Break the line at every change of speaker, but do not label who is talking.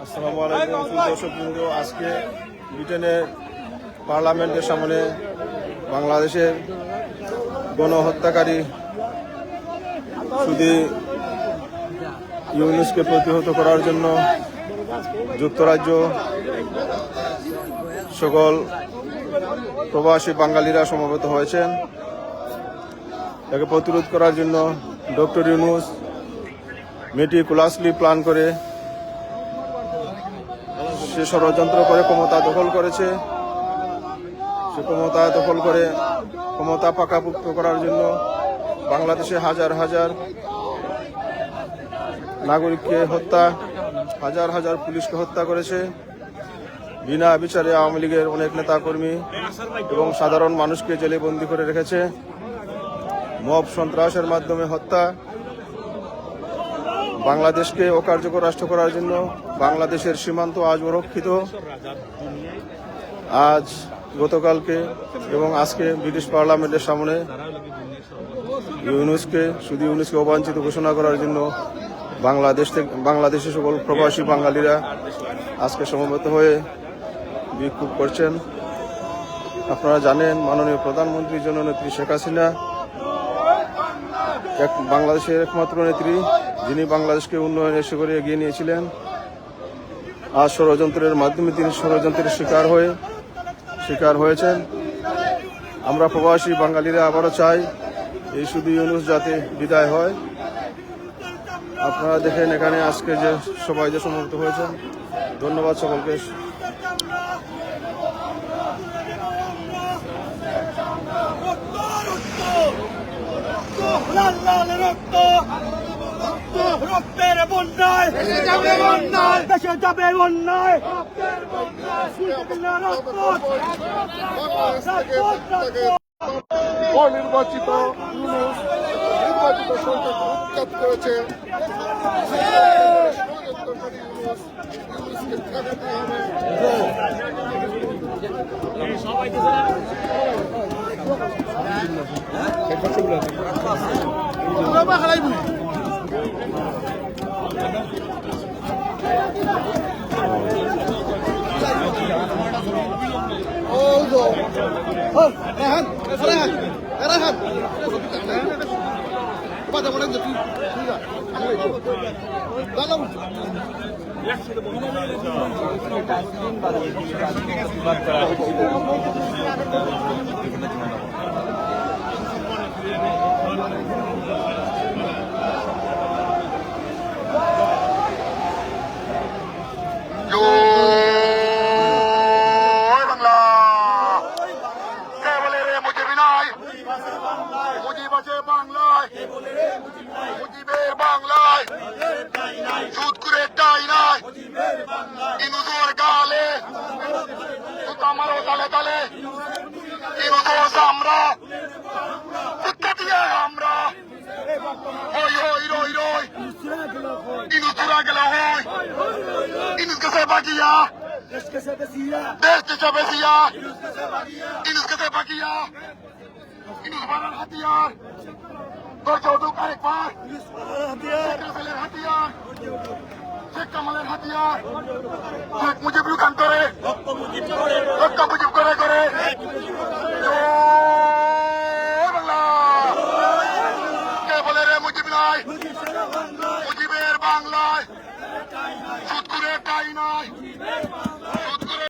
আসসালামু আলাইকুম দর্শকবৃন্দ। আজকে ব্রিটেনের পার্লামেন্টের সামনে বাংলাদেশের গণহত্যাকারী শুধু ইউনূসকে প্রতিহত করার জন্য যুক্তরাজ্য সকল প্রবাসী বাঙালিরা সমবেত হয়েছেন। তাকে প্রতিরোধ করার জন্য ডক্টর ইউনূস মেটিকুলাসলি প্ল্যান করে সে ষড়যন্ত্র করে ক্ষমতা দখল করেছে। সে ক্ষমতা দখল করে ক্ষমতা পাকাপোক্ত করার জন্য বাংলাদেশে হাজার হাজার নাগরিককে হত্যা, হাজার হাজার পুলিশকে হত্যা করেছে। বিনা বিচারে আওয়ামী লীগের অনেক নেতাকর্মী এবং সাধারণ মানুষকে জেলে বন্দী করে রেখেছে। মব সন্ত্রাসের মাধ্যমে হত্যা, বাংলাদেশকে অকার্যকর রাষ্ট্র করার জন্য বাংলাদেশের সীমান্ত আজ অরক্ষিত। আজ গতকালকে এবং আজকে ব্রিটিশ পার্লামেন্টের সামনে ইউনূসকে অবাঞ্ছিত ঘোষণা করার জন্য বাংলাদেশের সকল প্রবাসী বাঙালিরা আজকে সমবেত হয়ে বিক্ষোভ করছেন। আপনারা জানেন, মাননীয় প্রধানমন্ত্রী জননেত্রী শেখ হাসিনা বাংলাদেশের একমাত্র নেত্রী, যিনি বাংলাদেশকে উন্নয়নের শিখরে এগিয়ে নিয়েছিলেন। আজ ষড়যন্ত্রের মাধ্যমে তিনি ষড়যন্ত্রের শিকার হয়েছেন। আমরা প্রবাসী বাঙালিরা আবারও চাই এই শুধু ইউনূস যাতে বিদায় হয়। আপনারা দেখেন এখানে আজকে যে সবাই যে সমবেত হয়েছেন, ধন্যবাদ সকলকে।
রক্তের বন্যায় দেশে যাবে বন্যায়, দেশে যাবে বন্যায়।
অনির্বাচিত ইউনূস নির্বাচিত সরকারকে উৎখাত করেছে। মুজিবের বাংলায় সুদ করে টাই নাই, ইনুজোর গালে আমারও তালে তালে ইনুজোর আমরা শিক্ষা দিয়ে আমরা হই হই রই রই ইনুজ চুরা গেল হই ইনুজ কাছে বাগিয়া দেশ কাছে বেসিয়া ইনুজ কাছে বাগিয়া ইনুজ বানার হাতিয়ার আরেকবার হাতিয়ার শেখ কামালের হাতিয়ার শেখ মুজিব রূপান্তরে রক্ত মুজিব করে করে বাংলা কে বলে রে মুজিব নাই, মুজিবের বাংলায় সুদ করে টাই নাই।